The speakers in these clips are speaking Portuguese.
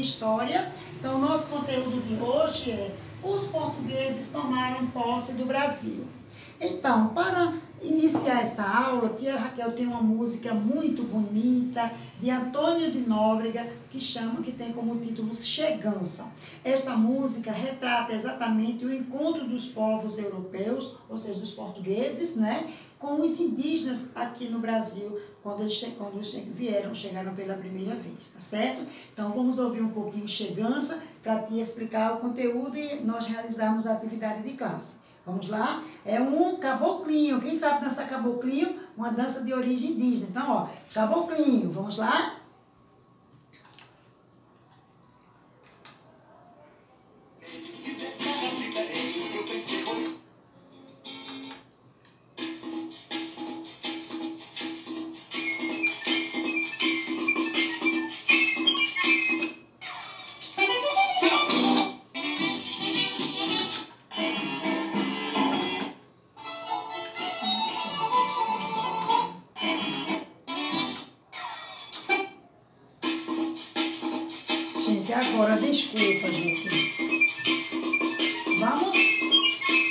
história. Então, nosso conteúdo de hoje é: os portugueses tomaram posse do Brasil. Então, para iniciar essa aula, tia Raquel tem uma música muito bonita de Antônio de Nóbrega que tem como título Chegança. Esta música retrata exatamente o encontro dos povos europeus, ou seja, dos portugueses, né, com os indígenas aqui no Brasil, quando eles chegaram pela primeira vez, tá certo? Então, vamos ouvir um pouquinho Chegança para te explicar o conteúdo e nós realizarmos a atividade de classe. Vamos lá? É um caboclinho. Quem sabe dançar caboclinho? Uma dança de origem indígena. Então, ó, caboclinho. Vamos lá? Gente, agora, desculpa, gente. Vamos?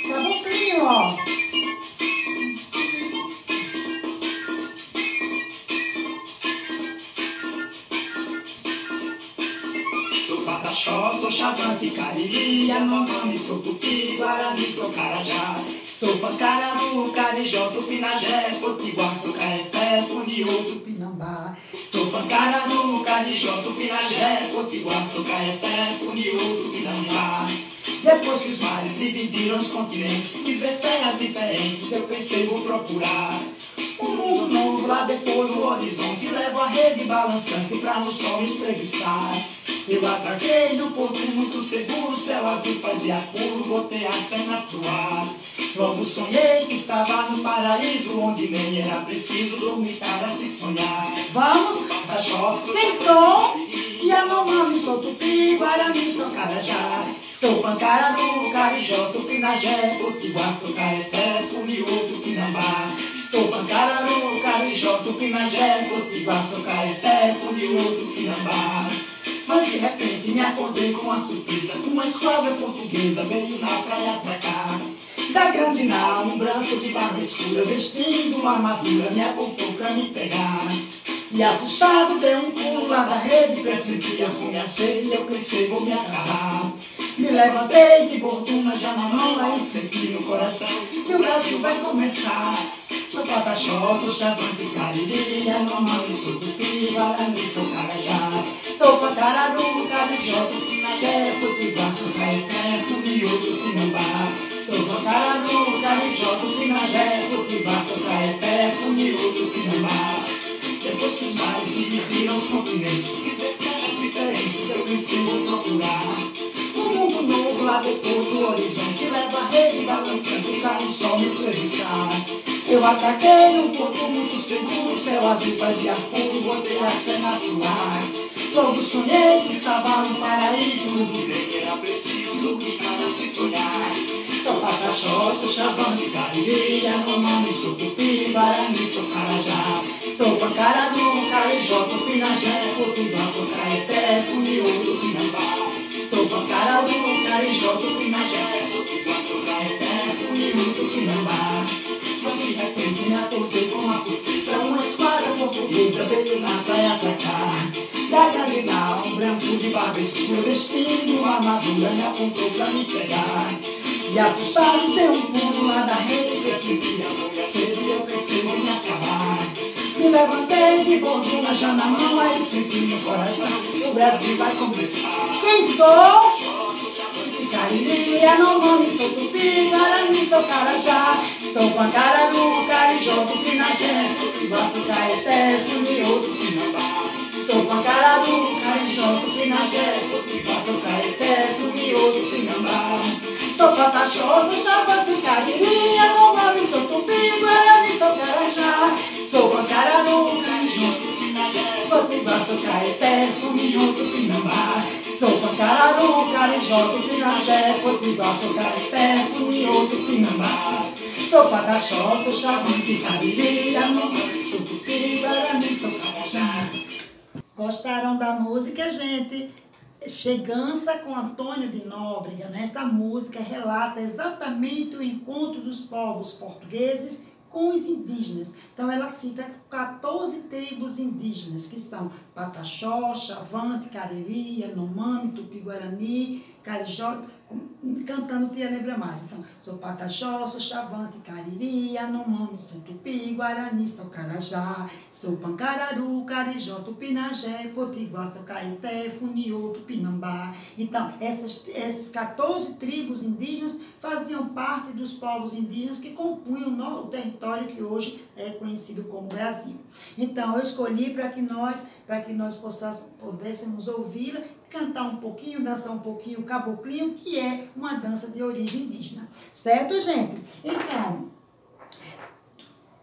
Caboclinho, ó. Sou Pataxó, sou Xavante, Cariri, Yanomami, sou Tupi, Guarani, sou Carajá. Sou Pancararu, Carijó, Tupinagé, Potiguar, sou Caeté, Funiú, Tupinambá. Sou Pancararu, Carijó, Tupinagé, Potiguar, sou Caeté, Funiú, Tupinambá. Depois que os mares dividiram os continentes, quis ver terras diferentes, eu pensei vou procurar um mundo novo lá depois do horizonte. Levo a rede balançante pra no sol me espreguiçar. Eu atraquei no porto muito seguro, céu azul, paz e apuro, botei as pernas pro ar. Logo sonhei que estava no paraíso, onde nem era preciso dormir para se sonhar. Vamos? Pataxó, Quem sou? Yanomami, sou Tupi, Guarani, sou Carajá. sou Pancararu, Carijó, Tupinagé, Potiguar, sou Caeté, Funiú, Tupinambá. Sou Pancararu, Carijó, Tupinagé, Potiguar, sou Caeté, Funiú, Tupinambá. Mas de repente me acordei com uma surpresa. Uma esquadra portuguesa veio na praia pra cá. Da grande nau, um branco de barba escura, vestindo uma armadura, me apontou pra me pegar. E assustado dei um pulo lá da rede, pressenti a fome a sede e eu pensei vou me acabar. Me levantei de borduna já na mão, aí senti no coração que o Brasil vai começar. Sou Pataxó, sou Xavante, Cariri, Yanomami, sou Tupi, Guarani, sou Carajá. Sou Pancararu, Carijó, Tupinagé, Potiguar, sou Caeté, Funiú, Tupinambá. Sou Pancararu, Carijó, Tupinagé, Potiguar, sou Caeté, Funiú, Tupinambá. Depois que os mares dividiram os continentes, terras diferentes, eu pensei vou procurar um mundo novo lá depois do horizonte. Leva a rede balançando pra no sol me espreguiçar. Eu ataquei num porto muito seguro, céu azul, paz e ar puro, botei as pernas no ar. Logo sonhei que estava no paraíso, onde nem era preciso dormir para se sonhar. Sou Pataxó, sou Xavante, Cariri, Yanomami, sou Tupi, Guarani, sou Carajá. Sou Pancararu, Carijó, Tupinagé, Potiguar, sou Caeté, Funiú, Tupinambá. Sou Pancararu, Carijó, Tupinagé, Potiguar, sou Caeté, Funiú, Tupinambá. Mas de repente me acordei com uma surpresa. Uma esquadra portuguesa veio na praia pra cá. Da grande nau, um branco de barba escura, vestindo uma armadura, me apontou pra me pegar. E assustado dei um pulo lá da rede, pressenti a fome a sede e eu pensei vou me acabar. Me levantei de borduna já na mão, aí senti no coração que o Brasil vai começar. Quem sou? Cariri, Yanomami, sou Tupi, Guarani, sou Carajá. Sou Pancararu, Carijó, Tupinagé, Potiguar, sou Caeté, Funiú, Tupinambá. Sou Pancararu, Carijó, Tupinagé, Potiguar, sou Caeté, Funiú, Tupinambá. Sou Pataxó, sou Xavante, Cariri, Yanomami, sou Tupi, Guarani, sou Carajá. Sou Pancararu, Carijó, Tupinagé, Potiguar, sou Caeté, Funiú, Tupinambá. Sou Pancararu, Carijó, Tupinagé, Potiguar, sou Caeté, Funiú, Tupinambá. Sou Pataxó, sou Xavante, Cariri, Yanomami, sou Tupi, Guarani, sou Carajá. Gostaram da música, gente? Chegança com Antônio de Nóbrega. Esta música relata exatamente o encontro dos povos portugueses com os indígenas. Então, ela cita 14 tribos indígenas, que são Pataxó, Xavante, Cariri, Yanomami, Tupi-Guarani, Carijó, cantando Tia Lembra Mais. Então, sou Pataxó, sou Xavante, Cariri, Yanomami, sou Tupi, Guarani, sou Carajá, sou Pancararu, Carijó, Tupinagé, Potiguar, sou Caeté, Funiô, Tupinambá. Então, essas 14 tribos indígenas faziam parte dos povos indígenas que compunham o território que hoje é conhecido como Brasil. Então, eu escolhi para que nós pudéssemos ouvi-la e cantar um pouquinho, dançar um pouquinho o caboclinho, que é uma dança de origem indígena. Certo, gente? Então,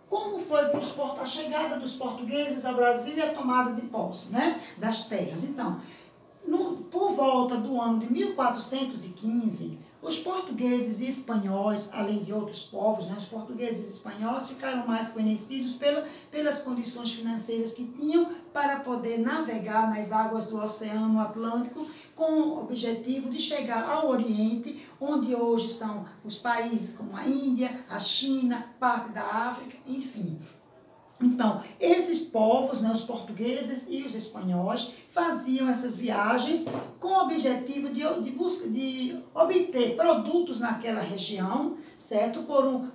como foi que a chegada dos portugueses ao Brasil e a tomada de posse, né, das terras? Então, por volta do ano de 1415, os portugueses e espanhóis, além de outros povos, né, os portugueses e espanhóis ficaram mais conhecidos pelas condições financeiras que tinham para poder navegar nas águas do Oceano Atlântico com o objetivo de chegar ao Oriente, onde hoje são os países como a Índia, a China, parte da África, enfim. Então, esses povos, né, os portugueses e os espanhóis, faziam essas viagens com o objetivo de obter produtos naquela região, certo?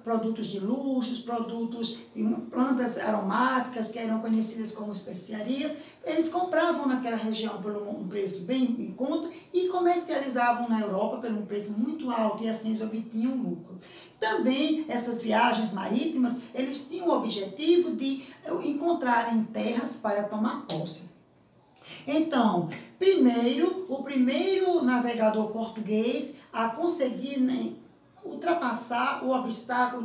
Produtos de luxos, produtos de plantas aromáticas que eram conhecidas como especiarias. Eles compravam naquela região por um preço bem em conta e comercializavam na Europa por um preço muito alto e assim eles obtinham lucro. Também essas viagens marítimas, eles tinham o objetivo de encontrarem terras para tomar posse. Então, o primeiro navegador português a conseguir, né, ultrapassar o obstáculo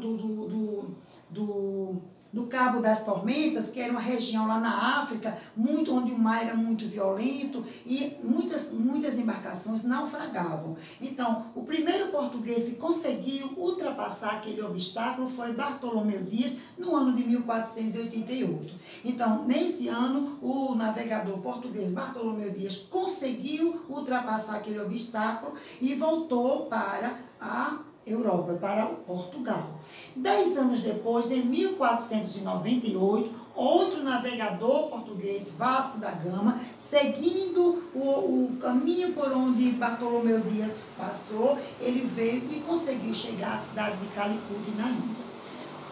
do Cabo das Tormentas, que era uma região lá na África, onde o mar era muito violento e muitas embarcações naufragavam. Então, o primeiro português que conseguiu ultrapassar aquele obstáculo foi Bartolomeu Dias, no ano de 1488. Então, nesse ano, o navegador português Bartolomeu Dias conseguiu ultrapassar aquele obstáculo e voltou para a Europa, para Portugal. 10 anos depois, em 1498, outro navegador português, Vasco da Gama, seguindo o caminho por onde Bartolomeu Dias passou, ele veio e conseguiu chegar à cidade de Calicut, na Índia,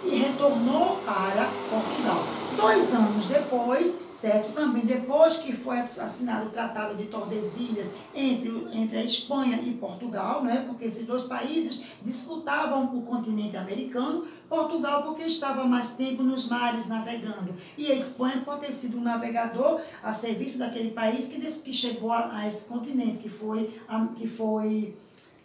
e retornou para Portugal. 2 anos depois, certo? Também depois que foi assinado o Tratado de Tordesilhas entre a Espanha e Portugal, né? Porque esses dois países disputavam o continente americano, Portugal porque estava mais tempo nos mares navegando, e a Espanha por ter sido um navegador a serviço daquele país que chegou a esse continente, que foi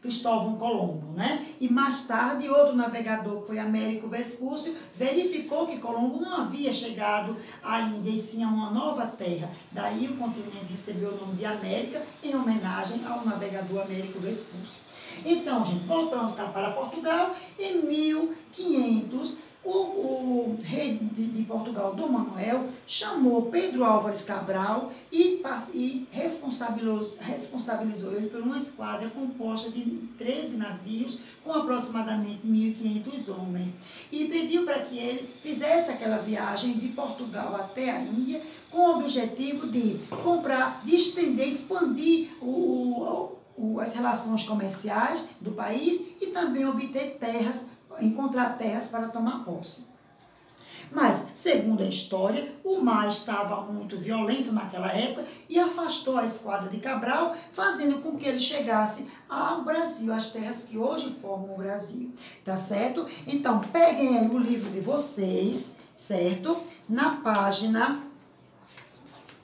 Cristóvão Colombo, né? E mais tarde, outro navegador, que foi Américo Vespúcio, verificou que Colombo não havia chegado à Índia, e sim a uma nova terra. Daí o continente recebeu o nome de América, em homenagem ao navegador Américo Vespúcio. Então, gente, voltando cá para Portugal, em 1500, o rei de Portugal, Dom Manuel, chamou Pedro Álvares Cabral e responsabilizou ele por uma esquadra composta de 13 navios com aproximadamente 1.500 homens e pediu para que ele fizesse aquela viagem de Portugal até a Índia com o objetivo de estender, expandir as relações comerciais do país e também obter encontrar terras para tomar posse. Mas, segundo a história, o mar estava muito violento naquela época e afastou a esquadra de Cabral, fazendo com que ele chegasse ao Brasil, às terras que hoje formam o Brasil. Tá certo? Então, peguem aí o livro de vocês, certo? Na página...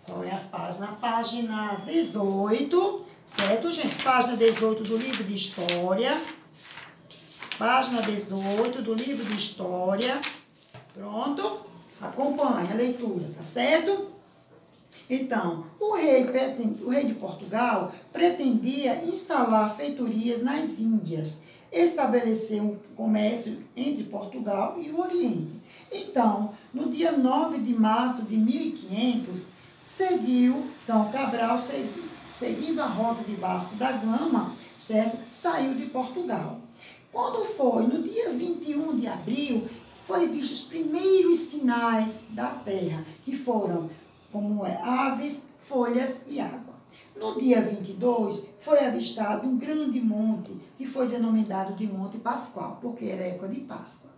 Qual é a página? Na página 18, certo, gente? Página 18 do livro de História. Página 18 do livro de História. Pronto? Acompanhe a leitura, tá certo? Então, o rei de Portugal pretendia instalar feitorias nas Índias, estabelecer um comércio entre Portugal e o Oriente. Então, no dia 9 de março de 1500, Cabral seguindo a rota de Vasco da Gama, certo? Saiu de Portugal. Quando foi no dia 21 de abril, foi visto os primeiros sinais da terra, que foram como aves, folhas e água. No dia 22, foi avistado um grande monte, que foi denominado de Monte Pascoal, porque era época de Páscoa.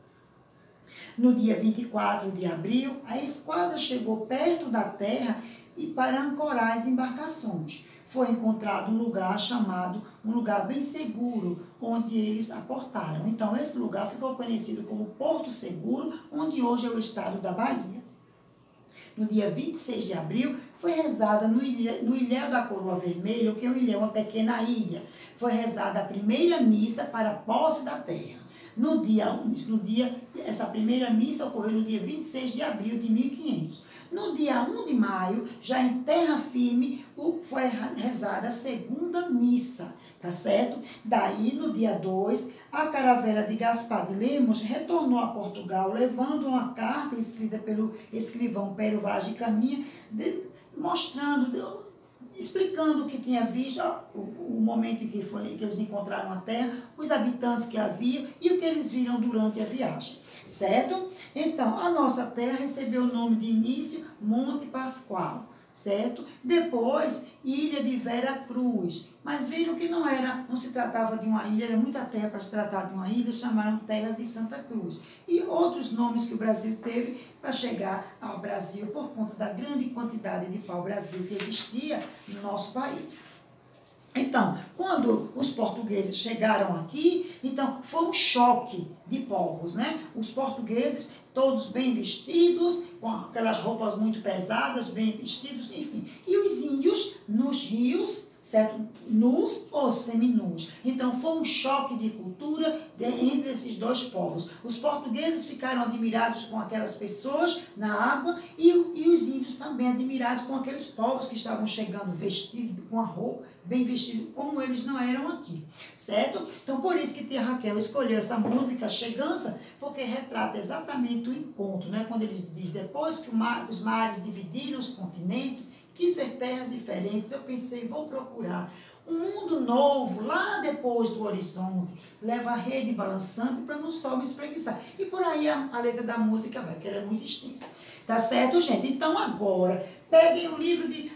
No dia 24 de abril, a esquadra chegou perto da terra e para ancorar as embarcações. Foi encontrado um lugar chamado, um lugar bem seguro, onde eles aportaram. Então, esse lugar ficou conhecido como Porto Seguro, onde hoje é o estado da Bahia. No dia 26 de abril, foi rezada no Ilhéu da Coroa Vermelha, que é um ilhéu, uma pequena ilha. Foi rezada a primeira missa para a posse da terra. Essa primeira missa ocorreu no dia 26 de abril de 1500. No dia 1 de maio, já em terra firme, foi rezada a segunda missa, tá certo? Daí, no dia 2, a caravela de Gaspar de Lemos retornou a Portugal, levando uma carta escrita pelo escrivão Pero Vaz de Caminha, explicando o que tinha visto, o momento em que eles encontraram a terra, os habitantes que havia e o que eles viram durante a viagem, certo? Então, a nossa terra recebeu o nome de início Monte Pascoal, certo? Depois, Ilha de Vera Cruz, mas viram que não se tratava de uma ilha, era muita terra para se tratar de uma ilha, chamaram Terra de Santa Cruz. E outros nomes que o Brasil teve para chegar ao Brasil por conta da grande quantidade de pau-brasil que existia no nosso país. Então, quando os portugueses chegaram aqui, então foi um choque de povos, né? Os portugueses, todos bem vestidos, com aquelas roupas muito pesadas, bem vestidos, enfim. E os índios nos rios, certo? Nus ou seminus. Então, foi um choque de cultura entre esses dois povos. Os portugueses ficaram admirados com aquelas pessoas na água e os índios também admirados com aqueles povos que estavam chegando vestidos com a roupa, bem vestidos, como eles não eram aqui, certo? Então, por isso que tia Raquel escolheu essa música, Chegança, porque retrata exatamente o encontro, né? Quando ele diz, depois que os mares dividiram os continentes, quis ver terras diferentes, eu pensei, vou procurar um mundo novo, lá depois do horizonte, leva a rede balançante para no sol me espreguiçar. E por aí a letra da música vai, que ela é muito extensa. Tá certo, gente? Então agora,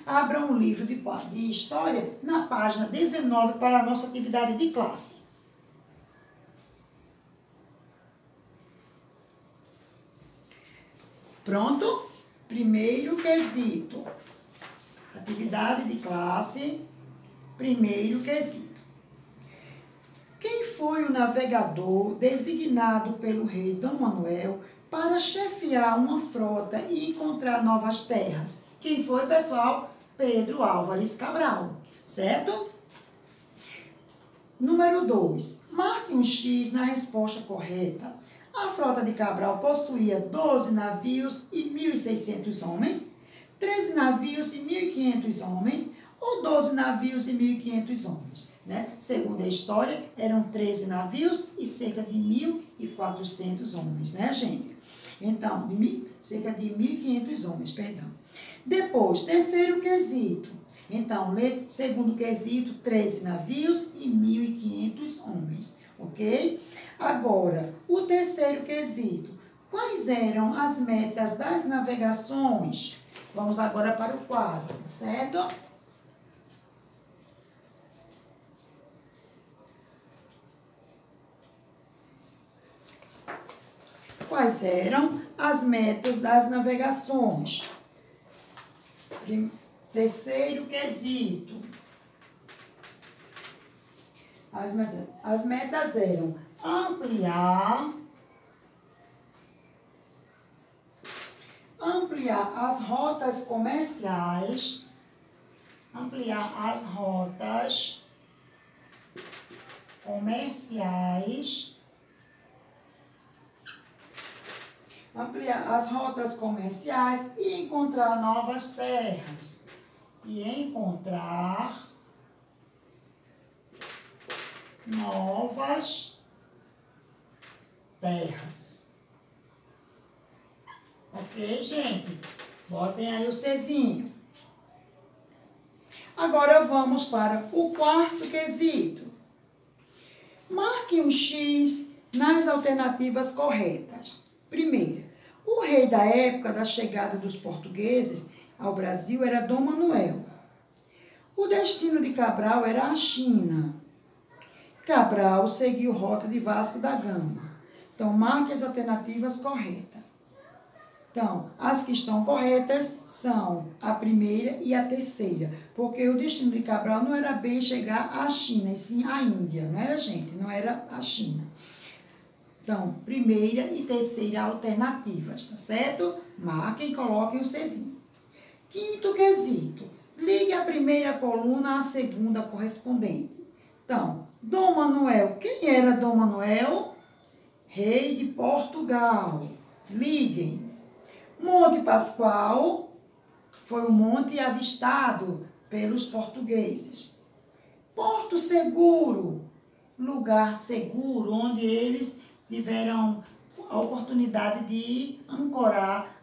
abram um livro de história na página 19 para a nossa atividade de classe. Pronto? Primeiro quesito. Atividade de classe, primeiro quesito. Quem foi o navegador designado pelo rei Dom Manuel para chefiar uma frota e encontrar novas terras? Quem foi, pessoal? Pedro Álvares Cabral, certo? Número 2. Marque um X na resposta correta. A frota de Cabral possuía 12 navios e 1.600 homens, 13 navios e 1.500 homens, ou 12 navios e 1.500 homens, né? Segundo a história, eram 13 navios e cerca de 1.400 homens, né, gente? Então, cerca de 1.500 homens, perdão. Depois, terceiro quesito. Então, segundo quesito, 13 navios e 1.500 homens, ok? Agora, o terceiro quesito. Quais eram as metas das navegações? Vamos agora para o quadro, certo? Quais eram as metas das navegações? Terceiro quesito. As metas eram ampliar as rotas comerciais, ampliar as rotas comerciais e encontrar novas terras. Ok, gente? Botem aí o Czinho. Agora vamos para o quarto quesito. Marque um X nas alternativas corretas. Primeira, o rei da época da chegada dos portugueses ao Brasil era Dom Manuel. O destino de Cabral era a China. Cabral seguiu rota de Vasco da Gama. Então, marque as alternativas corretas. Então, as que estão corretas são a primeira e a terceira, porque o destino de Cabral não era bem chegar à China, e sim à Índia, não era, gente? Não era a China. Então, primeira e terceira alternativas, tá certo? Marquem e coloquem o Czinho. Quinto quesito. Ligue a primeira coluna à segunda correspondente. Então, Dom Manuel. Quem era Dom Manuel? Rei de Portugal. Liguem. Monte Pascoal foi um monte avistado pelos portugueses. Porto Seguro, lugar seguro, onde eles tiveram a oportunidade de ancorar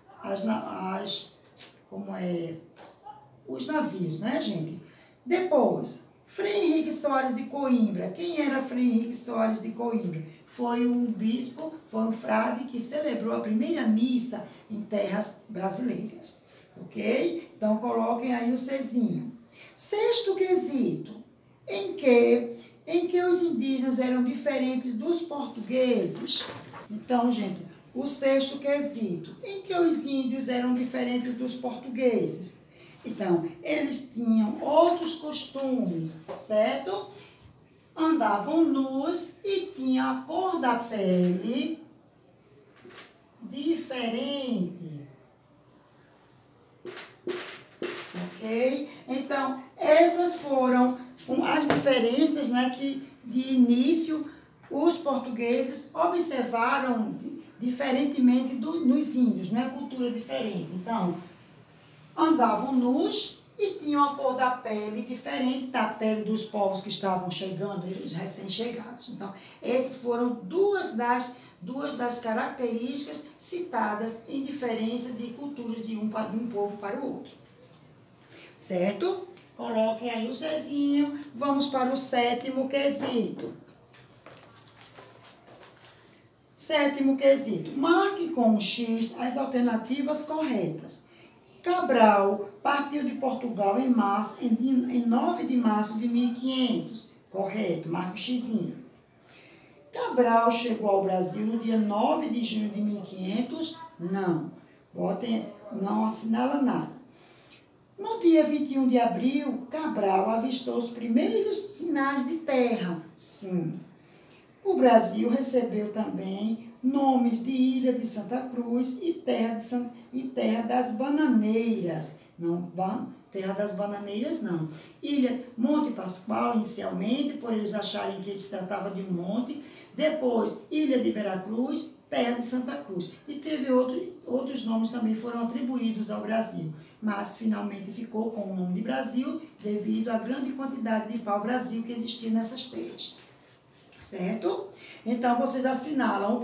os navios, né, gente? Depois, Frei Henrique Soares de Coimbra. Quem era Frei Henrique Soares de Coimbra? Foi um bispo, foi um frade que celebrou a primeira missa em terras brasileiras, ok? Então, coloquem aí o Czinho. Sexto quesito, em que os indígenas eram diferentes dos portugueses. Então, gente, o sexto quesito, em que os índios eram diferentes dos portugueses. Então, eles tinham outros costumes, certo? Andavam nus e tinham a cor da pele diferente. Ok? Então, essas foram as diferenças, né, que de início os portugueses observaram diferentemente nos índios, né? Cultura diferente. Então, andavam nus e tinham a cor da pele diferente da pele dos povos que estavam chegando, os recém-chegados. Então, essas foram duas das características citadas em diferença de culturas de um povo para o outro. Certo? Coloquem aí o Czinho. Vamos para o sétimo quesito. Sétimo quesito. Marque com um X as alternativas corretas. Cabral partiu de Portugal em 9 de março de 1500. Correto, marca o Xzinho. Cabral chegou ao Brasil no dia 9 de junho de 1500. Não. Não assinala nada. No dia 21 de abril, Cabral avistou os primeiros sinais de terra. Sim. O Brasil recebeu também nomes de Ilha de Santa Cruz e Terra das Bananeiras. Não, Terra das Bananeiras não. Ilha Monte Pascoal, inicialmente, por eles acharem que se tratava de um monte. Depois, Ilha de Veracruz, Terra de Santa Cruz. E teve outros nomes também foram atribuídos ao Brasil. Mas, finalmente, ficou com o nome de Brasil devido à grande quantidade de pau-brasil que existia nessas terras. Certo? Então, vocês assinalam a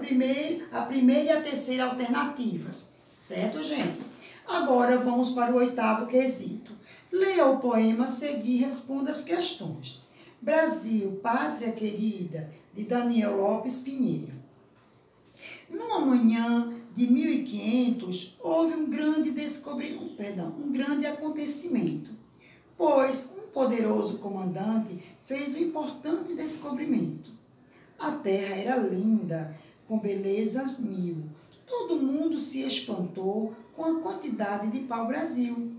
primeira e a terceira alternativas. Certo, gente? Agora, vamos para o oitavo quesito. Leia o poema a seguir e responda as questões. Brasil, Pátria Querida, de Daniel Lopes Pinheiro. Numa manhã de 1500, houve um grande acontecimento, pois um poderoso comandante fez um importante descobrimento. A terra era linda, com belezas mil. Todo mundo se espantou com a quantidade de pau-brasil.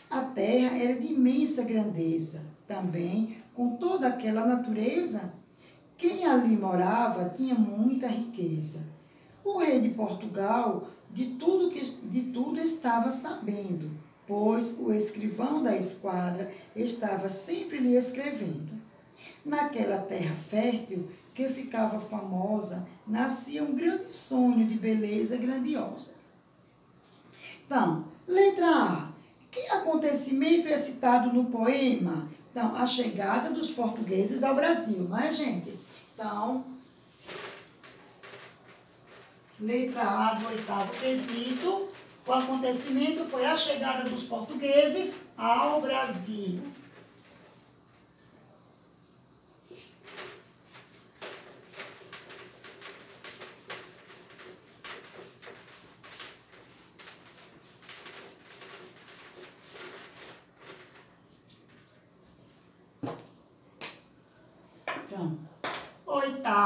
A terra era de imensa grandeza, também com toda aquela natureza. Quem ali morava tinha muita riqueza. O rei de Portugal de tudo estava sabendo, pois o escrivão da esquadra estava sempre lhe escrevendo. Naquela terra fértil que ficava famosa, nascia um grande sonho de beleza grandiosa. Então, letra A. Que acontecimento é citado no poema? Então, a chegada dos portugueses ao Brasil, não é, gente? Então, letra A do oitavo quesito. O acontecimento foi a chegada dos portugueses ao Brasil.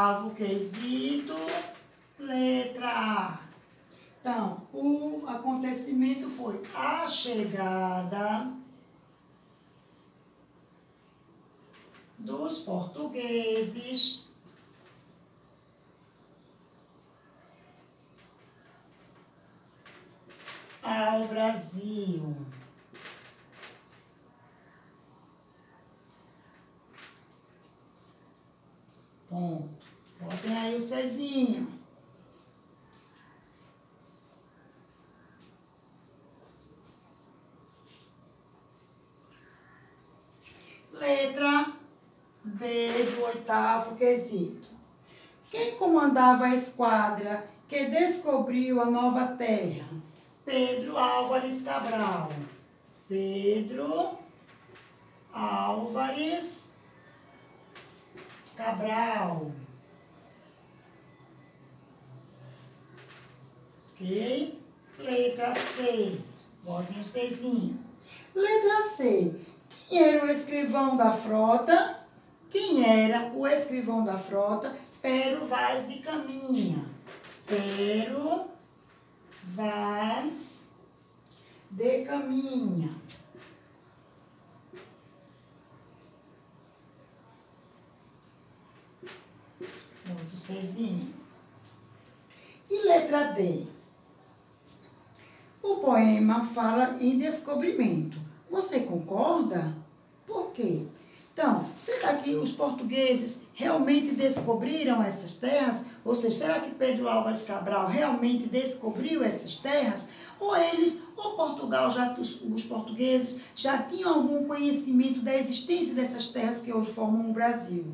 8º quesito, letra A. Então, o acontecimento foi a chegada dos portugueses ao Brasil. Ponto. Botem aí o Czinho. Letra B do 8º quesito. Quem comandava a esquadra que descobriu a nova terra? Pedro Álvares Cabral. Pedro Álvares Cabral. Ok? Letra C. Botem o Czinho. Letra C. Quem era o escrivão da frota? Quem era o escrivão da frota? Pero Vaz de Caminha. Pero Vaz de Caminha. Outro Czinho. E letra D. O poema fala em descobrimento. Você concorda? Por quê? Então, será que os portugueses realmente descobriram essas terras? Ou seja, será que Pedro Álvares Cabral realmente descobriu essas terras? Ou Portugal, os portugueses já tinham algum conhecimento da existência dessas terras que hoje formam o Brasil?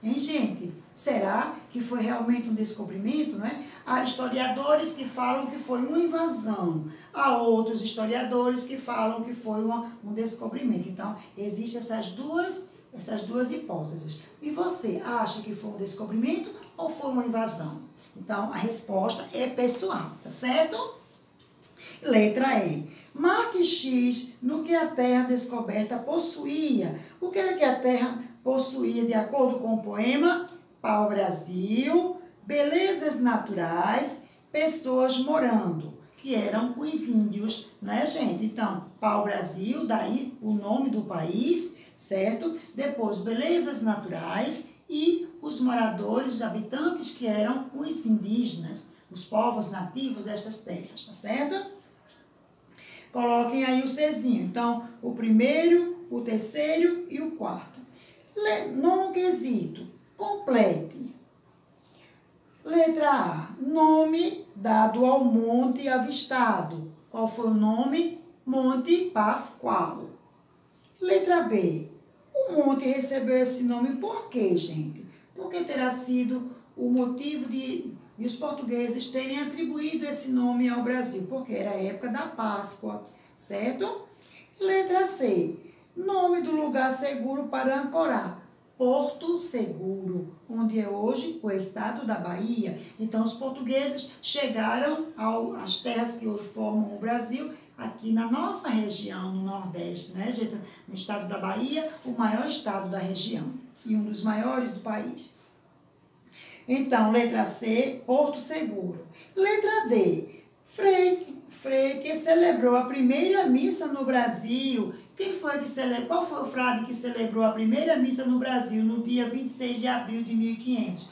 Hein, gente? Será que foi realmente um descobrimento, não é? Há historiadores que falam que foi uma invasão. Há outros historiadores que falam que foi um descobrimento. Então, existem essas duas hipóteses. E você acha que foi um descobrimento ou foi uma invasão? Então, a resposta é pessoal, tá certo? Letra E. Marque X no que a terra descoberta possuía. O que era que a terra possuía de acordo com o poema? Pau-Brasil, belezas naturais, pessoas morando, que eram os índios, né, gente? Então, Pau-Brasil, daí o nome do país, certo? Depois, belezas naturais e os moradores, os habitantes, que eram os indígenas, os povos nativos destas terras, tá certo? Coloquem aí o Czinho. Então, o primeiro, o terceiro e o quarto. Nono quesito. Complete. Letra A. Nome dado ao monte avistado. Qual foi o nome? Monte Pascoal. Letra B. O monte recebeu esse nome por quê, gente? Porque terá sido o motivo de os portugueses terem atribuído esse nome ao Brasil, porque era a época da Páscoa, certo? Letra C. Nome do lugar seguro para ancorar. Porto Seguro, onde é hoje o estado da Bahia. Então, os portugueses chegaram às terras que hoje formam o Brasil, aqui na nossa região, no Nordeste, né, gente? No estado da Bahia, o maior estado da região e um dos maiores do país. Então, letra C, Porto Seguro. Letra D, Frei que celebrou a primeira missa no Brasil. Qual foi o frade que celebrou a primeira missa no Brasil no dia 26 de abril de 1500?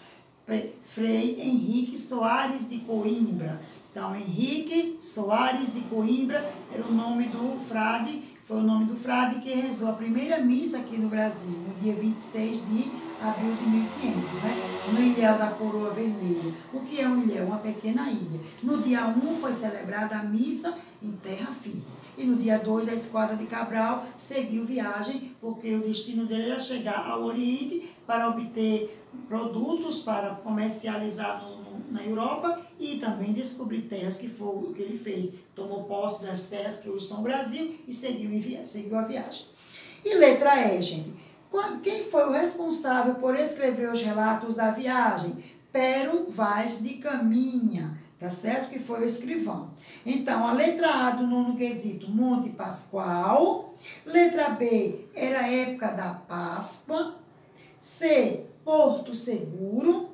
Frei Henrique Soares de Coimbra. Então, Henrique Soares de Coimbra era o nome do frade, foi o nome do frade que rezou a primeira missa aqui no Brasil, no dia 26 de abril de 1500, né? No Ilhéu da Coroa Vermelha. O que é um ilhéu? Uma pequena ilha. No dia 1 foi celebrada a missa em terra firme. E no dia 2 a esquadra de Cabral seguiu viagem, porque o destino dele era chegar ao Oriente para obter produtos para comercializar na Europa e também descobrir terras, que foi o que ele fez. Tomou posse das terras que hoje são o Brasil e seguiu a viagem. E letra E, gente. Quem foi o responsável por escrever os relatos da viagem? Pero Vaz de Caminha, tá certo? Que foi o escrivão. Então, a letra A do nono quesito, Monte Pascoal. Letra B, era a época da Páscoa. C, Porto Seguro.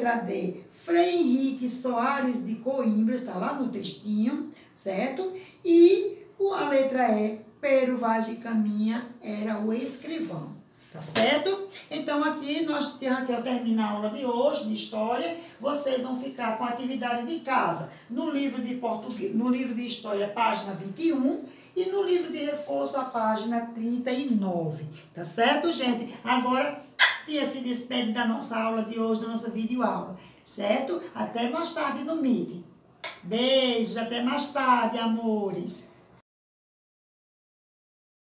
letra D, Frei Henrique Soares de Coimbra, está lá no textinho, certo? E a letra E, Pero Vaz de Caminha era o escrivão, tá certo? Então aqui nós, Raquel, termina a aula de hoje, de história. Vocês vão ficar com a atividade de casa no livro de português, no livro de história, página 21, e no livro de reforço, a página 39, tá certo, gente? Agora, Tia se despede da nossa aula de hoje, da nossa videoaula, certo? Até mais tarde no Meet. Beijos, até mais tarde, amores.